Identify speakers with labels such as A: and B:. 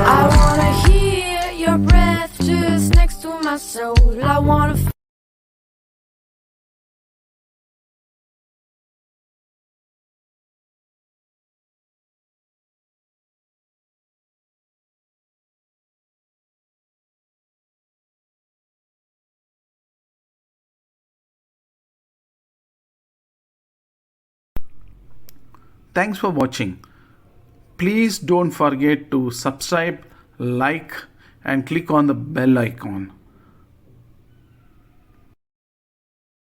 A: I wanna hear your breath just next to my soul. I wanna
B: Thanks for watching. Please don't forget to subscribe, like, and click on the bell icon.